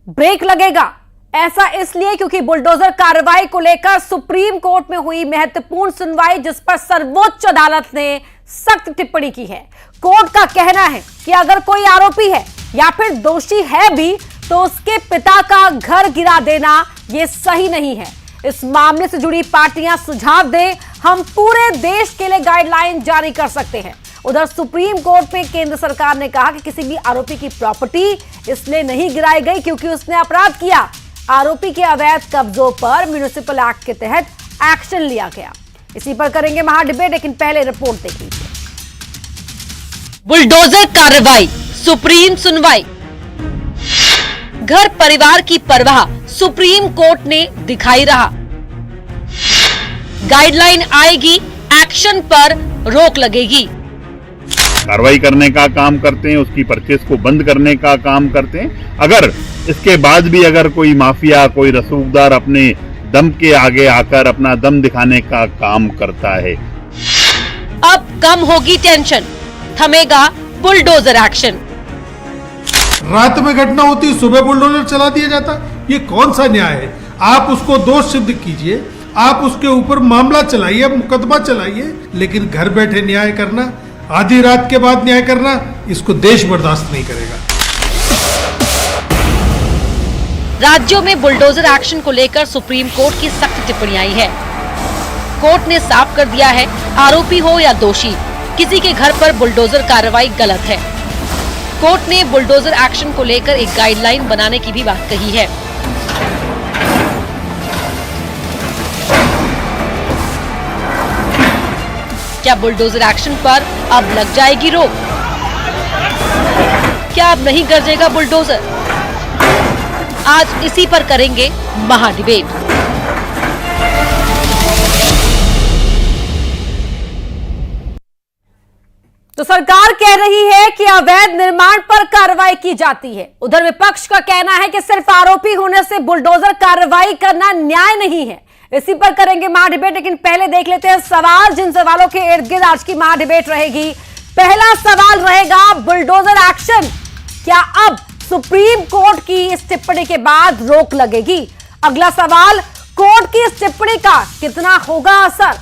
Break लगेगा। ऐसा इसलिए क्योंकि बुलडोजर कार्रवाई को लेकर सुप्रीम कोर्ट में हुई महत्वपूर्ण सुनवाई, जिस पर सर्वोच्च अदालत ने सख्त टिप्पणी की है। कोर्ट का कहना है कि अगर कोई आरोपी है या फिर दोषी है भी तो उसके पिता का घर गिरा देना यह सही नहीं है। इस मामले से जुड़ी पार्टियां सुझाव दें, हम पूरे देश के लिए गाइडलाइन जारी कर सकते हैं। उधर सुप्रीम कोर्ट में केंद्र सरकार ने कहा कि किसी भी आरोपी की प्रॉपर्टी इसलिए नहीं गिराई गई क्योंकि उसने अपराध किया। आरोपी के अवैध कब्जों पर म्युनिसिपल एक्ट के तहत एक्शन लिया गया। इसी पर करेंगे महाडिबेट, लेकिन पहले रिपोर्ट देख लीजिए। बुलडोजर कार्रवाई, सुप्रीम सुनवाई। घर परिवार की परवाह सुप्रीम कोर्ट ने दिखाई रहा। गाइडलाइन आएगी, एक्शन पर रोक लगेगी। कार्रवाई करने का काम करते हैं, उसकी परचेस को बंद करने का काम करते हैं। अगर इसके बाद भी अगर कोई माफिया, कोई रसूखदार अपने दम के आगे आकर अपना दम दिखाने का काम करता है, अब कम होगी टेंशन, थमेगा बुलडोजर एक्शन। रात में घटना होती, सुबह बुलडोजर चला दिया जाता, ये कौन सा न्याय है? आप उसको दोष सिद्ध कीजिए, आप उसके ऊपर मामला चलाइए, मुकदमा चलाइए, लेकिन घर बैठे न्याय करना, आधी रात के बाद न्याय करना, इसको देश बर्दाश्त नहीं करेगा। राज्यों में बुलडोजर एक्शन को लेकर सुप्रीम कोर्ट की सख्त टिप्पणी आई है। कोर्ट ने साफ कर दिया है, आरोपी हो या दोषी, किसी के घर पर बुलडोजर कार्रवाई गलत है। कोर्ट ने बुलडोजर एक्शन को लेकर एक गाइडलाइन बनाने की भी बात कही है। क्या बुलडोजर एक्शन पर अब लग जाएगी रोक? क्या अब नहीं गरजेगा बुलडोजर? आज इसी पर करेंगे महाडिबेट। तो सरकार कह रही है कि अवैध निर्माण पर कार्रवाई की जाती है। उधर विपक्ष का कहना है कि सिर्फ आरोपी होने से बुलडोजर कार्रवाई करना न्याय नहीं है। इसी पर करेंगे महाडिबेट, लेकिन पहले देख लेते हैं सवाल, जिन सवालों के इर्द गिर्द आज की महाडिबेट रहेगी। पहला सवाल रहेगा बुलडोजर एक्शन, क्या अब सुप्रीम कोर्ट की इस टिप्पणी के बाद रोक लगेगी? अगला सवाल, कोर्ट की इस टिप्पणी का कितना होगा असर?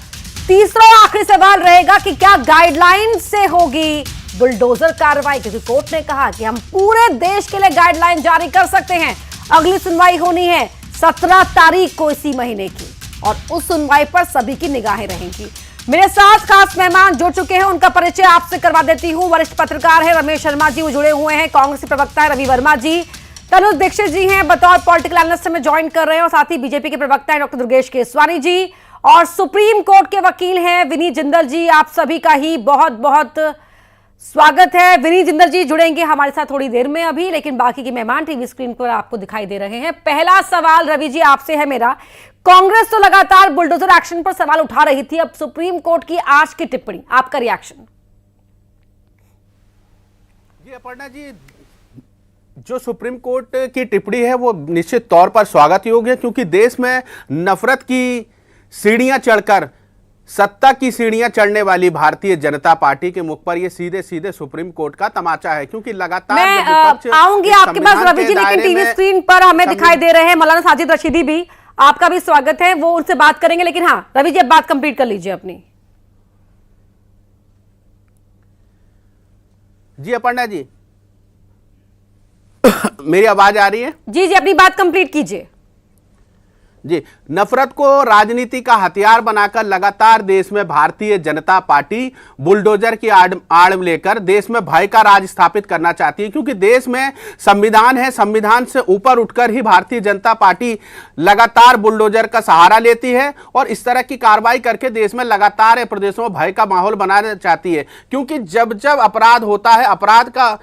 तीसरा आखिरी सवाल रहेगा कि क्या गाइडलाइन से होगी बुलडोजर कार्रवाई, क्योंकि कोर्ट ने कहा कि हम पूरे देश के लिए गाइडलाइन जारी कर सकते हैं। अगली सुनवाई होनी है 17 तारीख को इसी महीने की, और उस सुनवाई पर सभी की निगाहें रहेंगी। मेरे साथ खास मेहमान जुड़ चुके हैं, उनका परिचय आपसे करवा देती हूं। वरिष्ठ पत्रकार है रमेश शर्मा जी, वो जुड़े हुए हैं। कांग्रेस के प्रवक्ता है रवि वर्मा जी। तनुज दीक्षित जी हैं, बतौर पॉलिटिकल एनालिस्ट में ज्वाइन कर रहे हैं, और साथ ही बीजेपी के प्रवक्ता है डॉक्टर दुर्गेश केसवानी जी, और सुप्रीम कोर्ट के वकील हैं विनीत जिंदल जी। आप सभी का ही बहुत बहुत स्वागत है। विनीत जिंदल जी जुड़ेंगे हमारे साथ थोड़ी देर में अभी, लेकिन बाकी के मेहमान टीवी स्क्रीन पर आपको दिखाई दे रहे हैं। पहला सवाल रवि जी आपसे है मेरा। कांग्रेस तो लगातार बुलडोजर एक्शन पर सवाल उठा रही थी, अब सुप्रीम कोर्ट की आज की टिप्पणी, आपका रिएक्शन? जी अपर्णा जी, जो सुप्रीम कोर्ट की टिप्पणी है वो निश्चित तौर पर स्वागत योग्य है, क्योंकि देश में नफरत की सीढ़ियां चढ़कर सत्ता की सीढ़ियां चढ़ने वाली भारतीय जनता पार्टी के मुख पर ये सीधे सीधे सुप्रीम कोर्ट का तमाचा है। क्योंकि लगातार मैं आऊंगी आपके पास रवि जी, लेकिन टीवी स्क्रीन पर हमें दिखाई दे रहे हैं मौलाना साजिद रशीदी भी, आपका भी स्वागत है, वो उनसे बात करेंगे। लेकिन हाँ रवि जी, अब बात कंप्लीट कर लीजिए अपनी। जी अपर्णा जी, मेरी आवाज आ रही है? जी जी, अपनी बात कंप्लीट कीजिए। जी, नफरत को राजनीति का हथियार बनाकर लगातार देश में भारतीय जनता पार्टी बुलडोजर की आड़ लेकर देश में भय का राज स्थापित करना चाहती है। क्योंकि देश में संविधान है, संविधान से ऊपर उठकर ही भारतीय जनता पार्टी लगातार बुलडोजर का सहारा लेती है और इस तरह की कार्रवाई करके देश में लगातार प्रदेशों में भय का माहौल बनाना चाहती है। क्योंकि जब जब अपराध होता है, अपराध का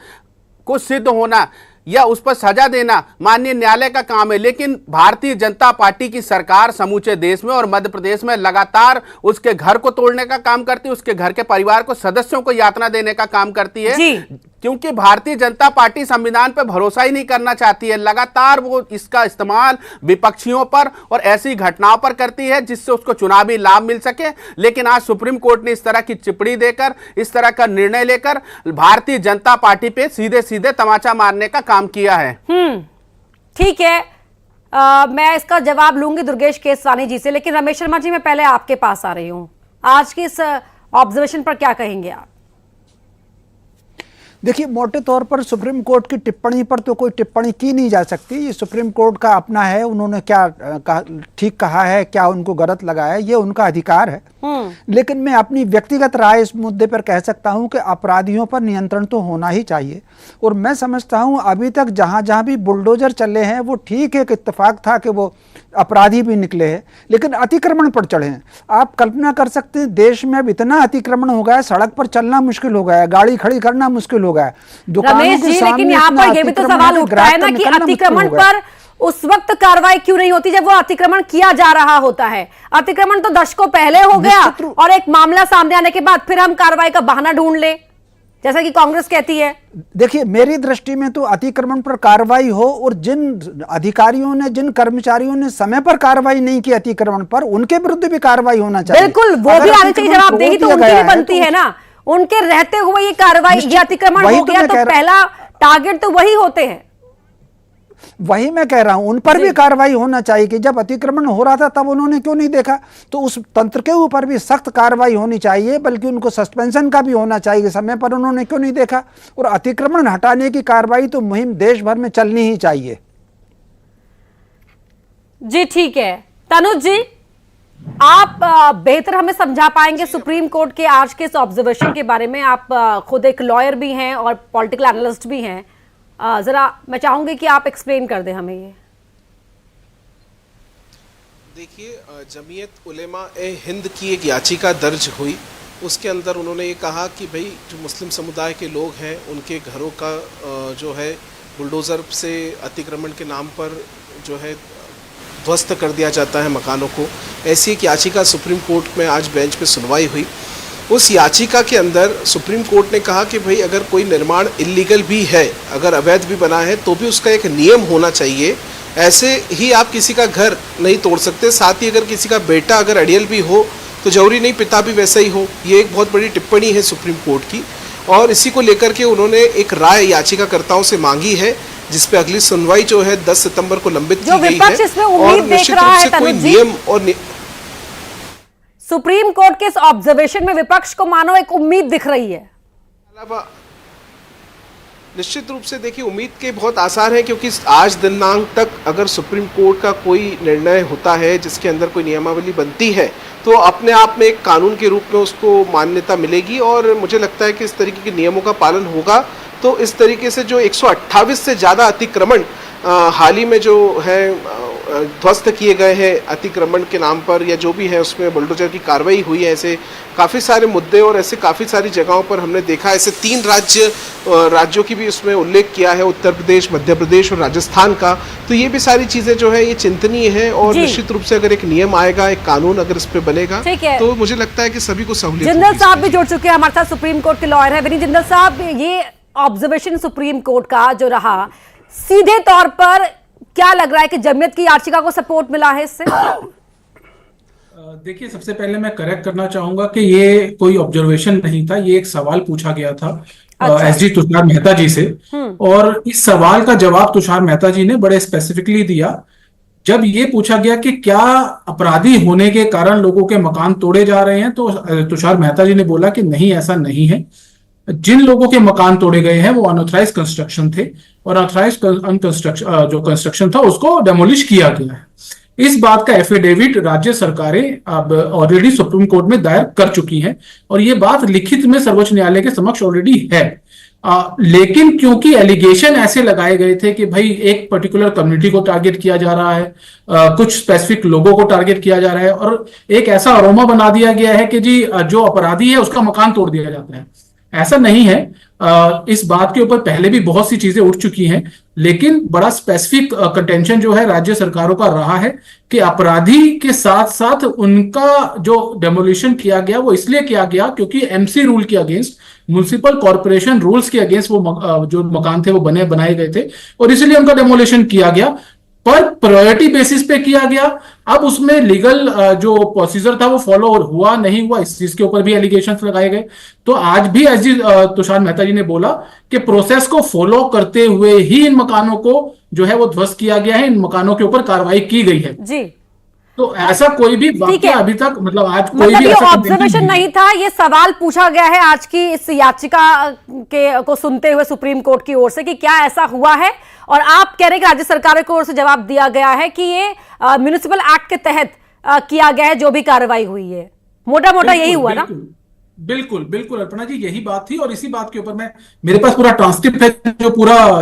को सिद्ध होना या उस पर सजा देना माननीय न्यायालय का काम है, लेकिन भारतीय जनता पार्टी की सरकार समूचे देश में और मध्य प्रदेश में लगातार उसके घर को तोड़ने का काम करती है, उसके घर के परिवार को, सदस्यों को यातना देने का काम करती है। क्योंकि भारतीय जनता पार्टी संविधान पर भरोसा ही नहीं करना चाहती है। लगातार वो इसका इस्तेमाल विपक्षियों पर और ऐसी घटनाओं पर करती है जिससे उसको चुनावी लाभ मिल सके। लेकिन आज सुप्रीम कोर्ट ने इस तरह की टिप्पणी देकर, इस तरह का निर्णय लेकर भारतीय जनता पार्टी पे सीधे सीधे तमाचा मारने का काम किया है। ठीक है, मैं इसका जवाब लूंगी दुर्गेश केसवानी जी से, लेकिन रमेश शर्मा जी मैं पहले आपके पास आ रही हूं। आज की इस ऑब्जर्वेशन पर क्या कहेंगे आप? देखिए, मोटे तौर पर सुप्रीम कोर्ट की टिप्पणी पर तो कोई टिप्पणी की नहीं जा सकती। ये सुप्रीम कोर्ट का अपना है, उन्होंने क्या ठीक कहा है, क्या उनको गलत लगा है, ये उनका अधिकार है। लेकिन मैं अपनी व्यक्तिगत राय इस मुद्दे पर कह सकता हूं कि अपराधियों पर नियंत्रण तो होना ही चाहिए। और मैं समझता हूं अभी तक जहां जहां भी बुलडोजर चले हैं वो ठीक है, एक इत्तेफाक था कि वो अपराधी भी निकले हैं, लेकिन अतिक्रमण पर चढ़े हैं। आप कल्पना कर सकते हैं, देश में अब इतना अतिक्रमण हो गया है, सड़क पर चलना मुश्किल हो गया है, गाड़ी खड़ी करना मुश्किल हो गया है, रमेश जी, लेकिन यहाँ पर यह भी तो सवाल उठता है ना कि अतिक्रमण पर उस वक्त कार्रवाई क्यों नहीं होती जब वो अतिक्रमण किया जा रहा होता है? अतिक्रमण तो दशकों पहले हो गया और एक मामला सामने आने के बाद फिर हम कार्रवाई का बहाना ढूंढ ले, जैसा कि कांग्रेस कहती है। देखिए, मेरी दृष्टि में तो अतिक्रमण पर कार्रवाई हो, और जिन अधिकारियों ने, जिन कर्मचारियों ने समय पर कार्रवाई नहीं की अतिक्रमण पर, उनके विरुद्ध भी कार्रवाई होना चाहिए। बिल्कुल, वो भी आने चाहिए। जवाबदेही तो उनकी भी बनती है ना, उनके रहते हुए ये कार्रवाई, ये अतिक्रमण हो गया तो पहला टारगेट तो वही होते हैं। वही मैं कह रहा हूं, उन पर भी कार्रवाई होना चाहिए कि जब अतिक्रमण हो रहा था तब उन्होंने क्यों नहीं देखा। तो उस तंत्र के ऊपर भी सख्त कार्रवाई होनी चाहिए, बल्कि उनको सस्पेंशन का भी होना चाहिए, समय पर उन्होंने क्यों नहीं देखा। और अतिक्रमण हटाने की कार्रवाई तो मुहिम देश भर में चलनी ही चाहिए। जी ठीक है, तनुज जी आप बेहतर हमें समझा पाएंगे सुप्रीम कोर्ट के आज के इस ऑब्जर्वेशन के बारे में। आप खुद एक लॉयर भी हैं और पॉलिटिकल एनालिस्ट भी हैं, जरा मैं चाहूंगी कि आप एक्सप्लेन कर दें हमें ये। देखिए, जमीयत उलेमा ए हिंद की एक याचिका दर्ज हुई, उसके अंदर उन्होंने ये कहा कि भाई जो मुस्लिम समुदाय के लोग हैं उनके घरों का जो है बुलडोज़र से अतिक्रमण के नाम पर जो है ध्वस्त कर दिया जाता है मकानों को। ऐसी एक याचिका सुप्रीम कोर्ट में आज बेंच पे सुनवाई हुई। उस याचिका के अंदर सुप्रीम कोर्ट ने कहा कि भाई अगर कोई निर्माण इल्लीगल भी है, अगर अवैध भी बना है, तो भी उसका एक नियम होना चाहिए। ऐसे ही आप किसी का घर नहीं तोड़ सकते। साथ ही अगर किसी का बेटा अगर अड़ियल भी हो तो जरूरी नहीं पिता भी वैसा ही हो। ये एक बहुत बड़ी टिप्पणी है सुप्रीम कोर्ट की, और इसी को लेकर के उन्होंने एक राय याचिकाकर्ताओं से मांगी है, जिसपे अगली सुनवाई जो है 10 सितंबर को लंबित की गई है। और निश्चित रूप से कोई नियम और सुप्रीम कोर्ट के इस ऑब्जर्वेशन में विपक्ष को मानो एक उम्मीद दिख रही है। निश्चित रूप से देखिए, उम्मीद के बहुत आसार हैं, क्योंकि आज दिनांक तक अगर सुप्रीम कोर्ट का कोई निर्णय होता है जिसके अंदर कोई नियमावली बनती है, तो अपने आप में एक कानून के रूप में उसको मान्यता मिलेगी। और मुझे लगता है कि इस तरीके के नियमों का पालन होगा तो इस तरीके से जो 128 से ज़्यादा अतिक्रमण हाल ही में जो है ध्वस्त किए गए हैं अतिक्रमण के नाम पर, या जो भी है उसमें बुलडोजर की कार्रवाई हुई है, ऐसे काफ़ी सारे मुद्दे और ऐसे काफ़ी सारी जगहों पर हमने देखा। ऐसे 3 राज्यों की भी उसमें उल्लेख किया है, उत्तर प्रदेश, मध्य प्रदेश और राजस्थान का। तो ये भी सारी चीज़ें जो है ये चिंतनीय है, और निश्चित रूप से अगर एक नियम आएगा, एक कानून अगर इस पर बनेगा, तो मुझे लगता है कि सभी को सहूलियत। जिंदल साहब भी जुड़ चुके हैं हमारे साथ, सुप्रीम कोर्ट के लॉयर है विनीत जिंदल साहब। ये ऑब्जर्वेशन सुप्रीम कोर्ट का जो रहा, सीधे तौर पर क्या लग रहा है कि जमीयत की याचिका को सपोर्ट मिला है इससे? देखिए, सबसे पहले मैं करेक्ट करना चाहूंगा कि ये कोई ऑब्जर्वेशन नहीं था, ये एक सवाल पूछा गया था एसजी तुषार मेहता जी से, और इस सवाल का जवाब तुषार मेहता जी ने बड़े स्पेसिफिकली दिया। जब ये पूछा गया कि क्या अपराधी होने के कारण लोगों के मकान तोड़े जा रहे हैं, तो तुषार मेहता जी ने बोला कि नहीं, ऐसा नहीं है। जिन लोगों के मकान तोड़े गए हैं वो अनऑथराइज कंस्ट्रक्शन थे, और अनऑथराइज जो कंस्ट्रक्शन था उसको डेमोलिश किया गया है। इस बात का एफिडेविट राज्य सरकारें अब ऑलरेडी सुप्रीम कोर्ट में दायर कर चुकी हैं, और ये बात लिखित में सर्वोच्च न्यायालय के समक्ष ऑलरेडी है। लेकिन क्योंकि एलिगेशन ऐसे लगाए गए थे कि भाई एक पर्टिकुलर कम्युनिटी को टारगेट किया जा रहा है, कुछ स्पेसिफिक लोगों को टारगेट किया जा रहा है, और एक ऐसा अरोमा बना दिया गया है कि जी जो अपराधी है उसका मकान तोड़ दिया जाता है। ऐसा नहीं है। इस बात के ऊपर पहले भी बहुत सी चीजें उठ चुकी हैं, लेकिन बड़ा स्पेसिफिक कंटेंशन जो है राज्य सरकारों का रहा है कि अपराधी के साथ साथ उनका जो डेमोलिशन किया गया वो इसलिए किया गया क्योंकि एमसी रूल के अगेंस्ट, म्युनिसिपल कॉर्पोरेशन रूल्स के अगेंस्ट वो जो मकान थे वो बनाए गए थे, और इसलिए उनका डेमोलिशन किया गया। पर प्रायोरिटी बेसिस पे किया गया। अब उसमें लीगल जो प्रोसीजर था वो फॉलो हुआ नहीं हुआ, इस चीज के ऊपर भी एलिगेशंस लगाए गए। तो आज भी एसजी तुषार मेहता जी ने बोला कि प्रोसेस को फॉलो करते हुए ही इन मकानों को जो है वो ध्वस्त किया गया है, इन मकानों के ऊपर कार्रवाई की गई है जी। तो ऐसा कोई भी वाक्य अभी तक मतलब आज कोई भी ऐसा ऑब्जर्वेशन नहीं था, ये सवाल पूछा गया है आज की इस याचिका को सुनते हुए सुप्रीम कोर्ट की ओर से कि क्या ऐसा हुआ है, और आप कह रहे हैं कि राज्य सरकार की ओर से जवाब दिया गया है कि ये म्युनिसिपल एक्ट के तहत किया गया है जो भी कार्रवाई हुई है। मोटा मोटा यही हुआ ना? बिल्कुल बिल्कुल अर्पणा जी, यही बात थी। और इसी बात के ऊपर मेरे पास पूरा ट्रांसक्रिप्ट है,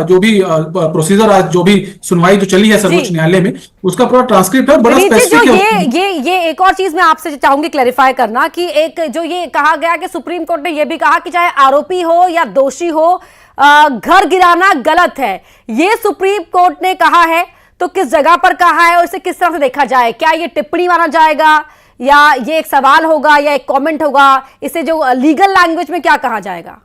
जो भी प्रोसीजर आज जो भी सुनवाई जो चली है सर्वोच्च न्यायालय में, उसका पूरा ट्रांसक्रिप्ट है, बड़ा स्पेसिफिक है। ये एक और चीज मैं आपसे चाहूंगी क्लैरिफाई करना कि एक जो ये कहा गया कि सुप्रीम कोर्ट ने ये भी कहा कि चाहे आरोपी हो या दोषी हो, घर गिराना गलत है, ये सुप्रीम कोर्ट ने कहा है। तो किस जगह पर कहा है और इसे किस तरह से देखा जाए? क्या ये टिप्पणी माना जाएगा या ये एक सवाल होगा या एक कमेंट होगा? इसे जो लीगल लैंग्वेज में क्या कहा जाएगा?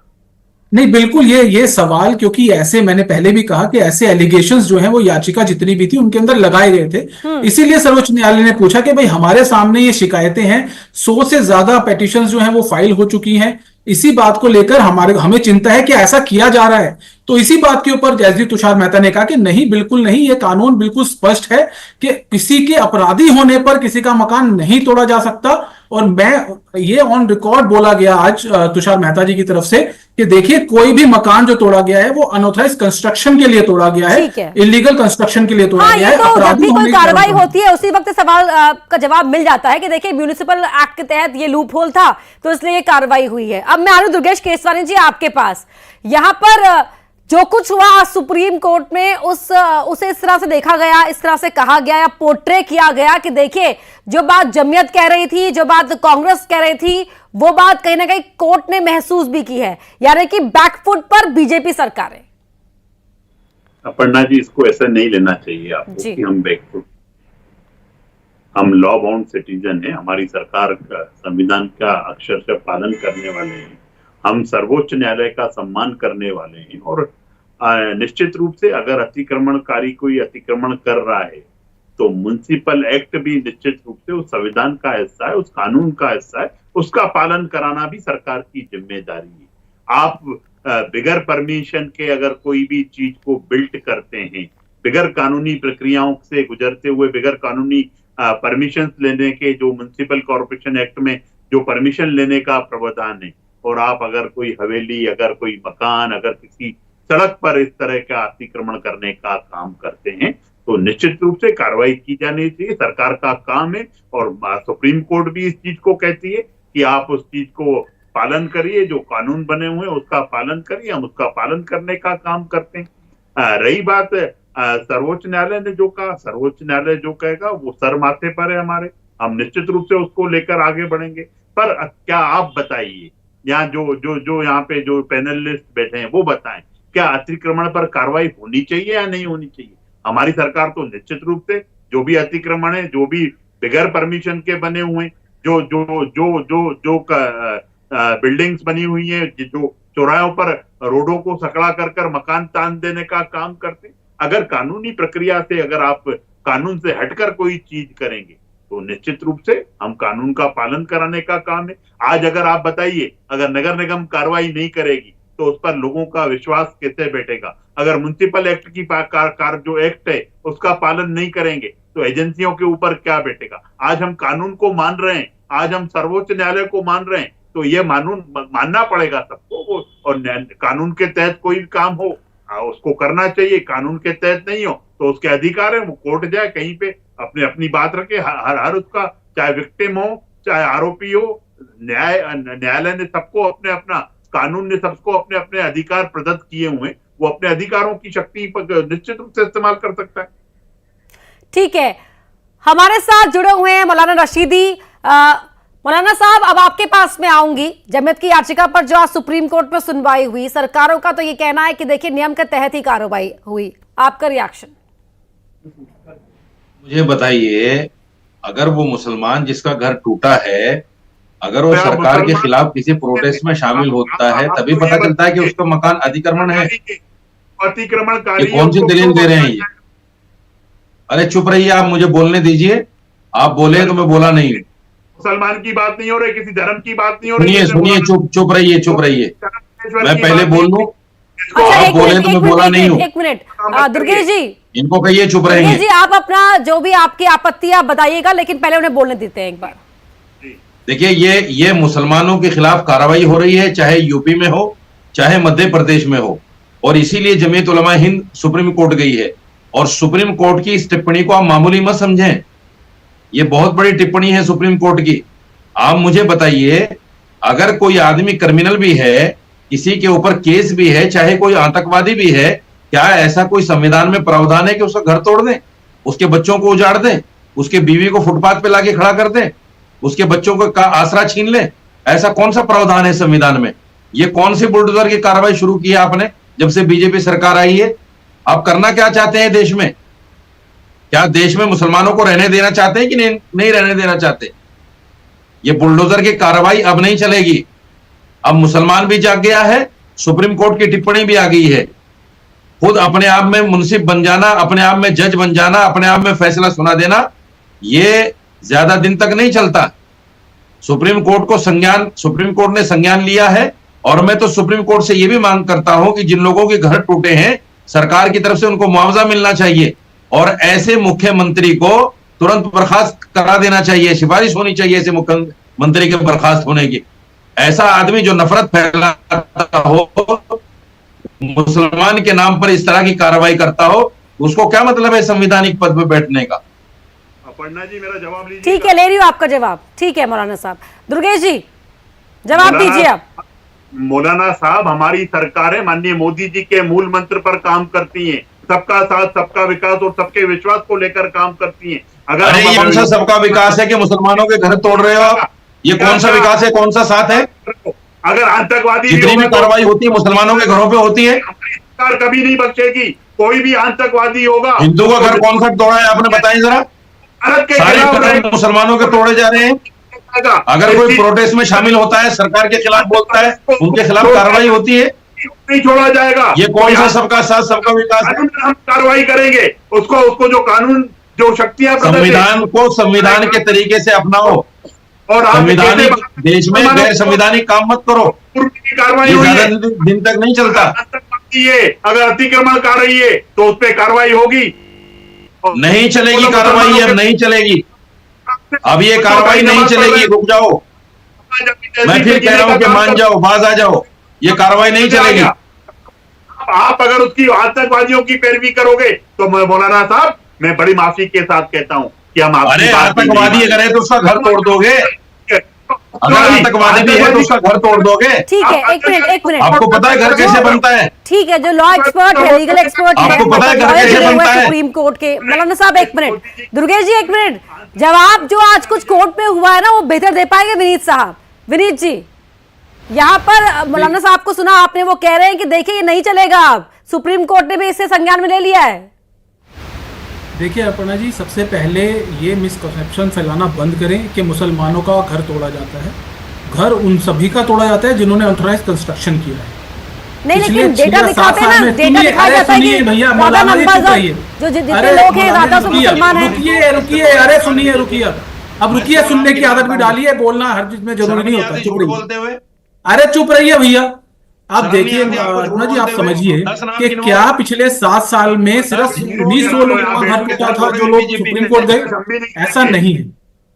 नहीं, बिल्कुल ये सवाल, क्योंकि ऐसे मैंने पहले भी कहा कि ऐसे एलिगेशंस जो हैं वो याचिका जितनी भी थी उनके अंदर लगाए गए थे। इसीलिए सर्वोच्च न्यायालय ने पूछा कि भाई हमारे सामने ये शिकायतें हैं, 100 से ज्यादा पेटिशंस जो हैं वो फाइल हो चुकी हैं, इसी बात को लेकर हमें चिंता है कि ऐसा किया जा रहा है। तो इसी बात के ऊपर एसजी तुषार मेहता ने कहा कि नहीं, बिल्कुल नहीं, ये कानून बिल्कुल स्पष्ट है कि किसी के अपराधी होने पर किसी का मकान नहीं तोड़ा जा सकता। और मैं ये ऑन रिकॉर्ड बोला गया आज तुषार मेहता जी की तरफ से कि देखिए, कोई भी मकान जो तोड़ा गया है वो अनऑथराइज कंस्ट्रक्शन के लिए तोड़ा गया है, इलीगल कंस्ट्रक्शन के लिए तोड़ा गया है। तो जब भी कोई कार्रवाई होती है उसी वक्त सवाल का जवाब मिल जाता है कि देखिए म्युनिसिपल एक्ट के तहत ये लूप होल था तो इसलिए ये कार्रवाई हुई है। अब मैं आ रही हूं दुर्गेश केसवानी जी आपके पास। यहां पर जो कुछ हुआ सुप्रीम कोर्ट में उसे इस तरह से देखा गया, इस तरह से कहा गया या पोर्ट्रे किया गया कि देखिए जो बात जमीयत कह रही थी, जो बात कांग्रेस कह रही थी, वो बात कहीं ना कहीं कोर्ट ने महसूस भी की है, यानी कि बैकफुट पर बीजेपी सरकार है। अपर्णा जी, इसको ऐसा नहीं लेना चाहिए आपको कि हम बैकफुट, हम लॉ बाउंड सिटीजन है, हमारी सरकार का संविधान का अक्षरशः पालन करने वाले हैं, हम सर्वोच्च न्यायालय का सम्मान करने वाले हैं। और निश्चित रूप से अगर अतिक्रमणकारी कोई अतिक्रमण कर रहा है तो म्युनिसिपल एक्ट भी निश्चित रूप से उस संविधान का हिस्सा है, उस कानून का हिस्सा है, उसका पालन कराना भी सरकार की जिम्मेदारी है। आप बिगर परमिशन के अगर कोई भी चीज को बिल्ट करते हैं, बिगर कानूनी प्रक्रियाओं से गुजरते हुए, बिगर कानूनी परमिशन लेने के, जो म्युनिसिपल कॉर्पोरेशन एक्ट में जो परमिशन लेने का प्रावधान है, और आप अगर कोई हवेली, अगर कोई मकान, अगर किसी सड़क पर इस तरह का अतिक्रमण करने का काम करते हैं तो निश्चित रूप से कार्रवाई की जानी चाहिए, सरकार का काम है। और सुप्रीम कोर्ट भी इस चीज को कहती है कि आप उस चीज को पालन करिए, जो कानून बने हुए हैं उसका पालन करिए, हम उसका पालन करने का काम करते हैं। रही बात सर्वोच्च न्यायालय ने जो कहा, सर्वोच्च न्यायालय जो कहेगा वो सर माथे पर है हमारे, हम निश्चित रूप से उसको लेकर आगे बढ़ेंगे। पर क्या आप बताइए, यहाँ जो यहाँ पे जो पैनलिस्ट बैठे हैं वो बताएं, क्या अतिक्रमण पर कार्रवाई होनी चाहिए या नहीं होनी चाहिए? हमारी सरकार तो निश्चित रूप से जो भी अतिक्रमण है, जो भी बिगर परमिशन के बने हुए, जो बिल्डिंग्स बनी हुई है, जो चौराहों पर रोडों को सकड़ा कर मकान तान देने का काम करते, अगर कानूनी प्रक्रिया से, अगर आप कानून से हटकर कोई चीज करेंगे तो निश्चित रूप से हम कानून का पालन कराने का काम है। आज अगर आप बताइए, अगर नगर निगम कार्रवाई नहीं करेगी तो उस पर लोगों का विश्वास कैसे बैठेगा? अगर म्युनिसिपल एक्ट की जो एक्ट है उसका पालन नहीं करेंगे तो एजेंसियों के ऊपर क्या बैठेगा? आज हम कानून को मान रहे हैं, आज हम सर्वोच्च न्यायालय को मान रहे हैं, तो ये मानना पड़ेगा सबको। और कानून के तहत कोई काम हो उसको करना चाहिए, कानून के तहत नहीं हो तो उसके अधिकार है, वो कोर्ट जाए, कहीं पे अपनी बात रखे। हर उसका, चाहे विक्टिम हो चाहे आरोपी हो, न्यायालय ने सबको अपना, कानून ने सबको अपने अधिकार प्रदत्त किए हुए, वो अपने अधिकारों की शक्ति निश्चित रूप से इस्तेमाल कर सकता है। ठीक है, हमारे साथ जुड़े हुए हैं मौलाना रशीदी। मौलाना साहब, अब आपके पास में आऊंगी। जमीयत की याचिका पर जो आज सुप्रीम कोर्ट में सुनवाई हुई, सरकारों का तो ये कहना है कि देखिए नियम के तहत ही कार्रवाई हुई, आपका रिएक्शन? मुझे बताइए, अगर वो मुसलमान जिसका घर टूटा है, अगर वो सरकार के खिलाफ किसी प्रोटेस्ट में शामिल होता है, तभी पता चलता है कि उसका मकान अतिक्रमण है। अतिक्रमणकारी कौन सी दलील दे रहे हैं ये? अरे चुप रहिए, आप मुझे बोलने दीजिए। आप बोले तो मैं बोला नहीं। मुसलमान की बात नहीं हो रही, किसी धर्म की बात नहीं हो रही। सुनिए सुनिए, चुप रहिए, चुप रहिए। मैं पहले बोल लूं, अच्छा, आप बोले तो मैं बोला नहीं हूँ। एक मिनट दुर्गेश जी, इनको कहिए चुप दुर्गेश रहेंगे। जी आप अपना जो भी आपकी आपत्ति आप बताइएगा, लेकिन पहले उन्हें बोलने देते हैं एक बार। देखिए, ये मुसलमानों के खिलाफ कार्रवाई हो रही है, चाहे यूपी में हो चाहे मध्य प्रदेश में हो, और इसीलिए जमीयत उलमा हिंद सुप्रीम कोर्ट गई है। और सुप्रीम कोर्ट की इस टिप्पणी को आप मामूली मत समझें, ये बहुत बड़ी टिप्पणी है सुप्रीम कोर्ट की। आप मुझे बताइए, अगर कोई आदमी क्रिमिनल भी है, किसी के ऊपर केस भी है, चाहे कोई आतंकवादी भी है, क्या ऐसा कोई संविधान में प्रावधान है कि उसका घर तोड़ दें, उसके बच्चों को उजाड़ दें, उसके बीवी को फुटपाथ पे लाके खड़ा कर दें, उसके बच्चों का आसरा छीन लें? ऐसा कौन सा प्रावधान है संविधान में? ये कौन सी बुलडोजर की कार्रवाई शुरू की है आपने जब से बीजेपी सरकार आई है? आप करना क्या चाहते हैं देश में? क्या देश में मुसलमानों को रहने देना चाहते हैं कि नहीं रहने देना चाहते? ये बुलडोजर की कार्रवाई अब नहीं चलेगी। अब मुसलमान भी जाग गया है, सुप्रीम कोर्ट की टिप्पणी भी आ गई है। खुद अपने आप में मुंसिफ बन जाना, अपने आप में जज बन जाना, अपने आप में फैसला सुना देना, ये ज्यादा दिन तक नहीं चलता। सुप्रीम कोर्ट ने संज्ञान लिया है। और मैं तो सुप्रीम कोर्ट से यह भी मांग करता हूं कि जिन लोगों के घर टूटे हैं, सरकार की तरफ से उनको मुआवजा मिलना चाहिए, और ऐसे मुख्यमंत्री को तुरंत बर्खास्त करा देना चाहिए। सिफारिश होनी चाहिए ऐसे मुख्यमंत्री के बर्खास्त होने की। ऐसा आदमी जो नफरत फैलाता हो, मुसलमान के नाम पर इस तरह की कार्रवाई करता हो, उसको क्या मतलब है संवैधानिक पद पर बैठने का? अपर्णा जी मेरा जवाब लीजिए। ठीक है, ले रही हूँ आपका जवाब। ठीक है मौलाना साहब। दुर्गेश जी जवाब दीजिए आप। मौलाना साहब, हमारी सरकारें माननीय मोदी जी के मूल मंत्र पर काम करती हैं, सबका साथ सबका विकास और सबके विश्वास को लेकर काम करती हैं। अरे ये कौन सा सबका विकास है कि मुसलमानों के घर तोड़ रहे हो आप? ये कौन सा विकास है, कौन सा साथ है? अगर आतंकवादी जितनी भी कार्रवाई होती है मुसलमानों के घरों पे होती है। सरकार कभी नहीं बख्शेगी कोई भी आतंकवादी होगा। हिंदू का घर कौन सा तोड़ा है आपने बताइए जरा? सारे घर मुसलमानों के तोड़े जा रहे हैं। अगर कोई प्रोटेस्ट में शामिल होता है, सरकार के खिलाफ बोलता है, उनके खिलाफ कार्रवाई होती है, नहीं छोड़ा जाएगा। ये कौन सा सबका साथ सबका विकास है? हम कार्रवाई करेंगे, उसको जो कानून जो शक्तियां संविधान को संविधान के तरीके से अपनाओ, और संविधानिक देश में गैर संविधानिक काम मत करो। कार्रवाई ये ज्यादा दिन तक नहीं चलता। अगर अतिक्रमण कर रही है तो उस पर कार्रवाई होगी। नहीं चलेगी कार्रवाई, अब नहीं चलेगी। अब ये कार्रवाई नहीं चलेगी, रुक जाओ। मैं फिर कह रहा हूं कि मान जाओ, बाज आ जाओ, ये कार्रवाई नहीं चलेगी। आप अगर उसकी आतंकवादियों की पैरवी करोगे तो मैं मौलाना साहब, मैं बड़ी माफी के साथ कहता हूं कि हम अरे आतंकवादी अगर है तो उसका घर तोड़ दोगे? अगर आतंकवादी भी है तो उसका घर तोड़ दोगे? ठीक है, एक मिनट आपको पता है घर कैसे बनता है? ठीक है, जो लॉ एक्सपर्ट है, लीगल एक्सपर्ट है, आपको पता है घर कैसे बनता है? सुप्रीम कोर्ट के मौलाना साहब, एक मिनट। दुर्गेश जी एक मिनट, जवाब जो आज कुछ कोर्ट में हुआ है ना, वो बेहतर दे पाएंगे विनीत साहब। विनीत जी, यहाँ पर मौलाना साहब को सुना आपने, वो कह रहे हैं कि देखिए ये नहीं चलेगा, अब सुप्रीम कोर्ट ने भी इसे संज्ञान में ले लिया है। देखिए अपर्णा जी, सबसे पहले ये मिसकंसेप्शन फैलाना बंद करें कि मुसलमानों का घर तोड़ा जाता है। घर उन सभी का तोड़ा जाता है जिन्होंने अनऑथराइज्ड कंस्ट्रक्शन किया है। नहीं, लेकिन डेटा दिखाते हैं ना, डेटा दिखाया जाता है कि भैया ज्यादा नंबर जो जितने लोग हैं ज्यादा तो मुसलमान हैं। रुकिए, अरे सुनिए, अब रुकिए, सुनने की आदत भी डालिए, बोलना हर चीज में जरूरी नहीं होता। चुप बोलते हुए, अरे चुप रहिए भैया। आप देखिए अरुणा जी, आप समझिए कि क्या पिछले 7 साल में सिर्फ 1900 लोगों का घर टूटा था जो लोग सुप्रीम कोर्ट गए? ऐसा नहीं है।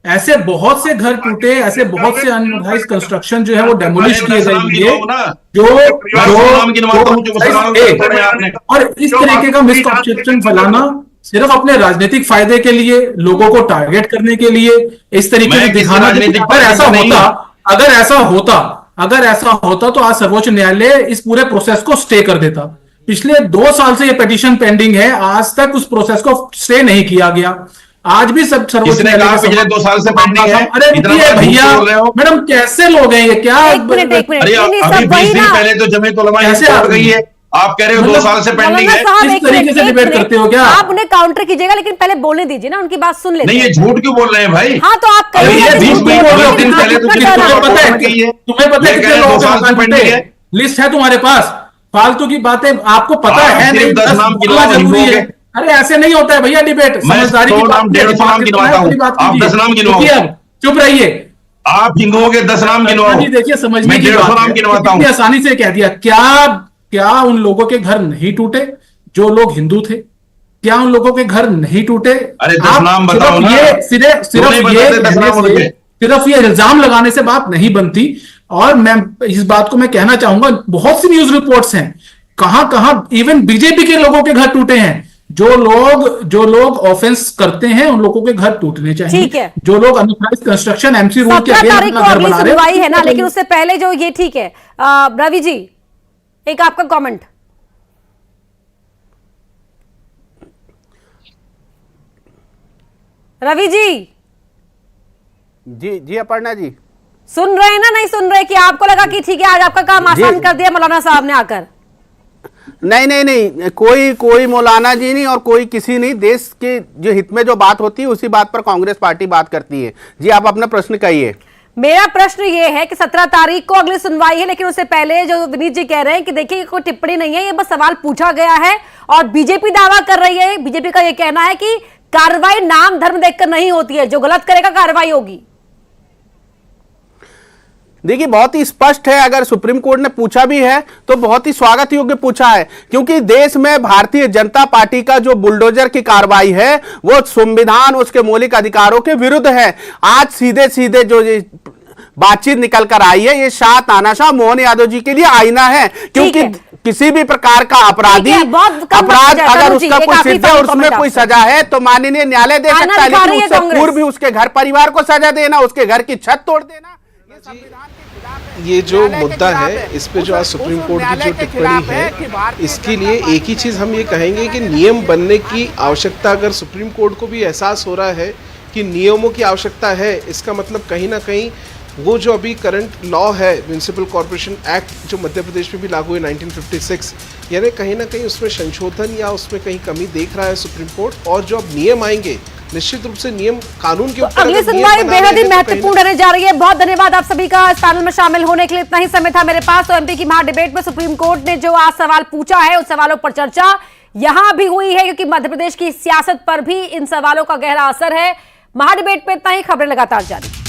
ऐसे बहुत से घर टूटे, ऐसे बहुत से अनऑथराइज्ड कंस्ट्रक्शन जो है वो डेमोलिश किए जाएंगे, और इस तरीके का मिसकंसेप्शन फैलाना सिर्फ अपने राजनीतिक फायदे के लिए, लोगों को टारगेट करने के लिए, इस तरीके से दिखाना। अगर ऐसा होता तो आज सर्वोच्च न्यायालय इस पूरे प्रोसेस को स्टे कर देता। पिछले 2 साल से ये पिटीशन पेंडिंग है, आज तक उस प्रोसेस को स्टे नहीं किया गया। आज भी सब सर्वोच्च न्यायालय पिछले 2 साल से पेंडिंग है। अरे भैया, मैडम कैसे लोग हैं ये? क्या एक मिनट अरे अभी 20 दिन पहले तो जमीयत उलमा हिंद तोड़ गई है, आप कह रहे हो 2 साल से पेंडिंग है। इस तरीके से डिबेट करते हो क्या? आप उन्हें काउंटर कीजिएगा, लेकिन पहले बोलने दीजिए ना, उनकी बात सुन लेते नहीं, ये झूठ क्यों बोल रहे हैं भाई? हाँ तो आप अरे ये 20 दिन पहले तो तुम्हें पता है कितने लोगों का पेंडिंग है? लिस्ट है तुम्हारे पास? फालतू की बातें आपको पता है नहीं? 10 नाम बोलना जरूरी है। अरे ऐसे नहीं होता है भैया डिबेट, मैं समझदारी 100 नाम 150 नाम गिनवाता हूँ, आप 10 नाम गिनवाओ। चुप रहिए। आप हिंदुओं के 10 नाम गिनवाओ, जी देखिए समझने मैं की 150 बात नाम है, गिनवाता हूँ। इतनी आसानी से कह दिया। क्या उन लोगों के घर नहीं टूटे जो लोग हिंदू थे? क्या उन लोगों के घर नहीं टूटे? अरे 10 नाम बताओ ना। सिर्फ ये इल्जाम लगाने से बात नहीं बनती। और मैं इस बात को मैं कहना चाहूंगा, बहुत सी न्यूज रिपोर्ट्स हैं, कहां इवन बीजेपी के लोगों के घर टूटे हैं। जो लोग ऑफेंस करते हैं उन लोगों के घर टूटने चाहिए। ठीक है। जो लोग अनऑथराइज्ड कंस्ट्रक्शन एमसी रूल के 17 अगेंस्ट तारीख अपना को घर अगली बना रहे सुनवाई है ना, हैं, लेकिन उससे पहले जो ये ठीक है, रवि जी एक आपका कमेंट। रवि जी जी अपर्णा जी सुन रहे हैं ना? नहीं सुन रहे? कि आपको लगा कि ठीक है आज आपका काम आसान कर दिया मौलाना साहब ने आकर? नहीं, कोई मौलाना जी नहीं और कोई किसी नहीं। देश के जो हित में जो बात होती है उसी बात पर कांग्रेस पार्टी बात करती है। जी आप अपना प्रश्न कहिए। मेरा प्रश्न ये है कि 17 तारीख को अगली सुनवाई है, लेकिन उससे पहले जो विनीत जी कह रहे हैं कि देखिए कोई टिप्पणी नहीं है, ये बस सवाल पूछा गया है। और बीजेपी दावा कर रही है, बीजेपी का ये कहना है कि कार्रवाई नाम धर्म देखकर नहीं होती है, जो गलत करेगा कार्रवाई होगी। देखिए बहुत ही स्पष्ट है, अगर सुप्रीम कोर्ट ने पूछा भी है तो बहुत ही स्वागत योग्य पूछा है, क्योंकि देश में भारतीय जनता पार्टी का जो बुलडोजर की कार्रवाई है वो संविधान उसके मौलिक अधिकारों के विरुद्ध है। आज सीधे सीधे जो बातचीत निकल कर आई है, ये शाह तानाशाह मोहन यादव जी के लिए आईना है, क्योंकि किसी भी प्रकार का अपराधी अपराध अगर उसका कोई सिद्ध है और उसमें कोई सजा है तो माननीय न्यायालय दे सकता है, लेकिन उससे पूर्व भी उसके घर परिवार को सजा देना, उसके घर की छत तोड़ देना, ये जो मुद्दा है इस पे जो आज सुप्रीम कोर्ट की जो टिप्पणी है, इसके लिए एक ही चीज हम ये कहेंगे कि नियम बनने की आवश्यकता, अगर सुप्रीम कोर्ट को भी एहसास हो रहा है कि नियमों की आवश्यकता है, इसका मतलब कहीं ना कहीं वो जो अभी करंट लॉ है म्युनिसिपल कॉर्पोरेशन एक्ट जो मध्य प्रदेश में भी लागू है 1956, यानी कहीं ना कहीं उसमें संशोधन या उसमें कहीं कमी देख रहा है सुप्रीम कोर्ट। और जो अब नियम आएंगे निश्चित रूप से नियम कानून के ऊपर अगली सुनवाई बेहद ही महत्वपूर्ण रहने जा रही है। बहुत धन्यवाद आप सभी का इस पैनल में शामिल होने के लिए। इतना ही समय था मेरे पास। तो एमपी की महा डिबेट में सुप्रीम कोर्ट ने जो आज सवाल पूछा है उन सवालों पर चर्चा यहां भी हुई है, क्योंकि मध्य प्रदेश की सियासत पर भी इन सवालों का गहरा असर है। महा डिबेट पे इतना ही, खबरें लगातार जारी।